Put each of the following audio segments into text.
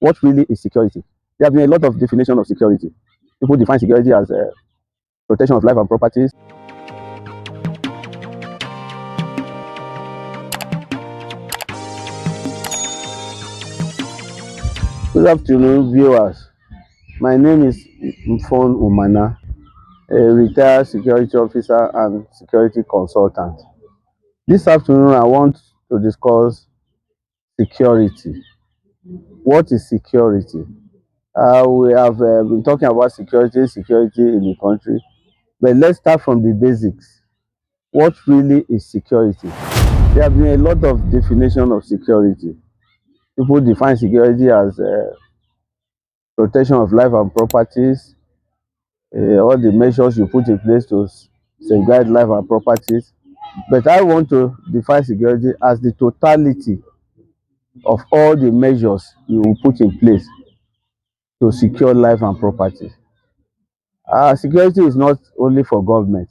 what really is security? There have been a lot of definition of security. People define security as protection of life and properties. Good afternoon, viewers. My name is Mfon Umana, a retired security officer and security consultant. This afternoon, I want to discuss security. What is security? We have been talking about security in the country, but let's start from the basics. What really is security? There have been a lot of definition of security. People define security as protection of life and properties, all the measures you put in place to safeguard life and properties. But I want to define security as the totality of all the measures you will put in place to secure life and property. Security is not only for government.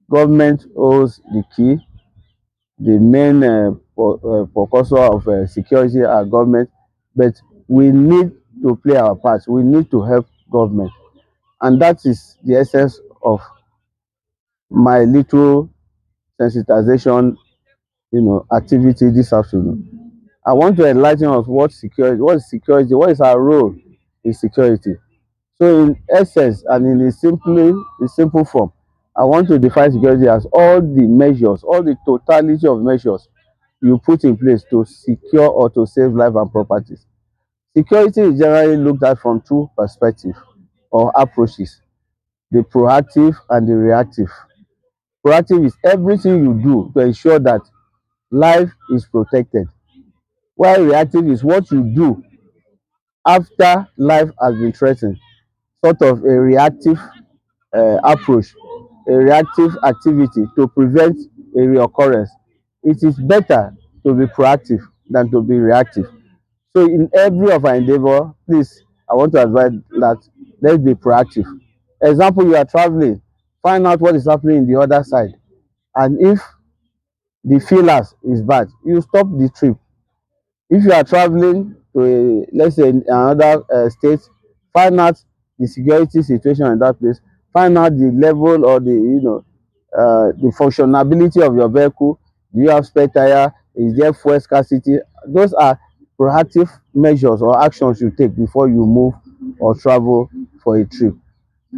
Government holds the key. The main precursor of security are government, but we need to play our part. We need to help government, and that is the essence of my little sensitization, activity this afternoon. I want to enlighten us what security, what is security, what is our role in security. So, in essence and in a simple form, I want to define security as all the measures, all the totality of measures you put in place to secure or to save life and properties. Security is generally looked at from two perspectives or approaches: the proactive and the reactive. Proactive is everything you do to ensure that life is protected, while reactive is what you do after life has been threatened, sort of a reactive approach, a reactive activity to prevent a reoccurrence. It is better to be proactive than to be reactive. So in every of our endeavor, please, I want to advise that let's be proactive. Example, you are traveling, find out what is happening in the other side. And if the feelers is bad, you stop the trip. If you are traveling to a, let's say, another state, find out the security situation in that place, find out the level or the functionability of your vehicle. Do you have spare tire? Is there fuel scarcity? Those are proactive measures or actions you take before you move or travel for a trip.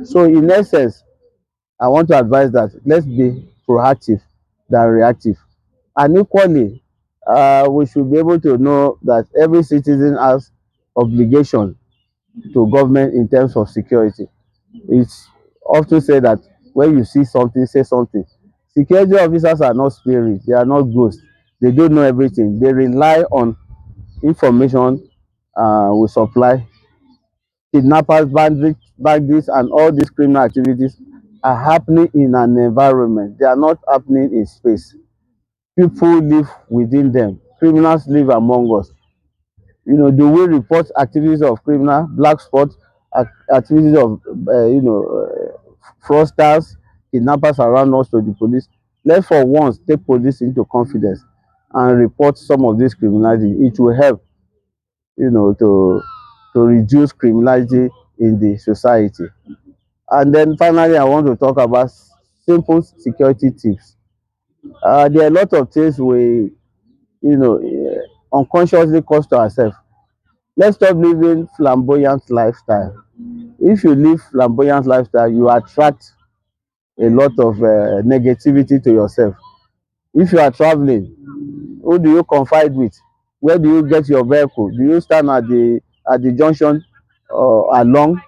So in essence, I want to advise that let's be proactive than reactive. And equally, we should be able to know that every citizen has obligation to government in terms of security. It's often said that when you see something, say something. Security officers are not spirits, they are not ghosts. They don't know everything. They rely on information we supply. Kidnappers, bandits, and all these criminal activities are happening in an environment. They are not happening in space. People live within them. Criminals live among us. Do we report activities of criminal, black spots, activities of, fraudsters, kidnappers around us to the police? Let's for once take police into confidence and report some of this criminality. It will help, to reduce criminality in the society. And then finally, I want to talk about simple security tips. There are a lot of things we, unconsciously cause to ourselves. Let's stop living flamboyant lifestyle. If you live flamboyant lifestyle, you attract a lot of negativity to yourself. If you are traveling, who do you confide with? Where do you get your vehicle? Do you stand at the junction along,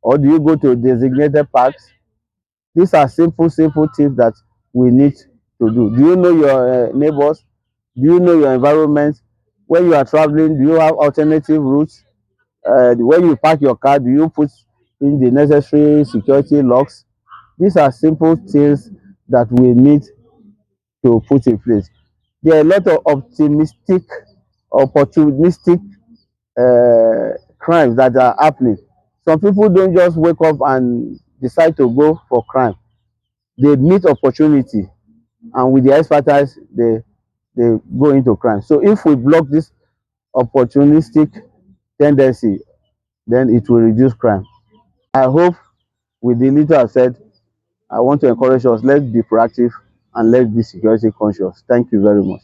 or do you go to designated parks? These are simple tips that we need to do. Do you know your neighbors? Do you know your environment? When you are traveling, do you have alternative routes? When you park your car, do you put in the necessary security locks? These are simple things that we need to put in place. There are a lot of opportunistic crimes that are happening. Some people don't just wake up and decide to go for crime. They meet opportunity, and with the expertise, they go into crime. So if we block this opportunistic tendency, then it will reduce crime. I hope with the little I've said, I want to encourage us, let's be proactive and let's be security conscious. Thank you very much.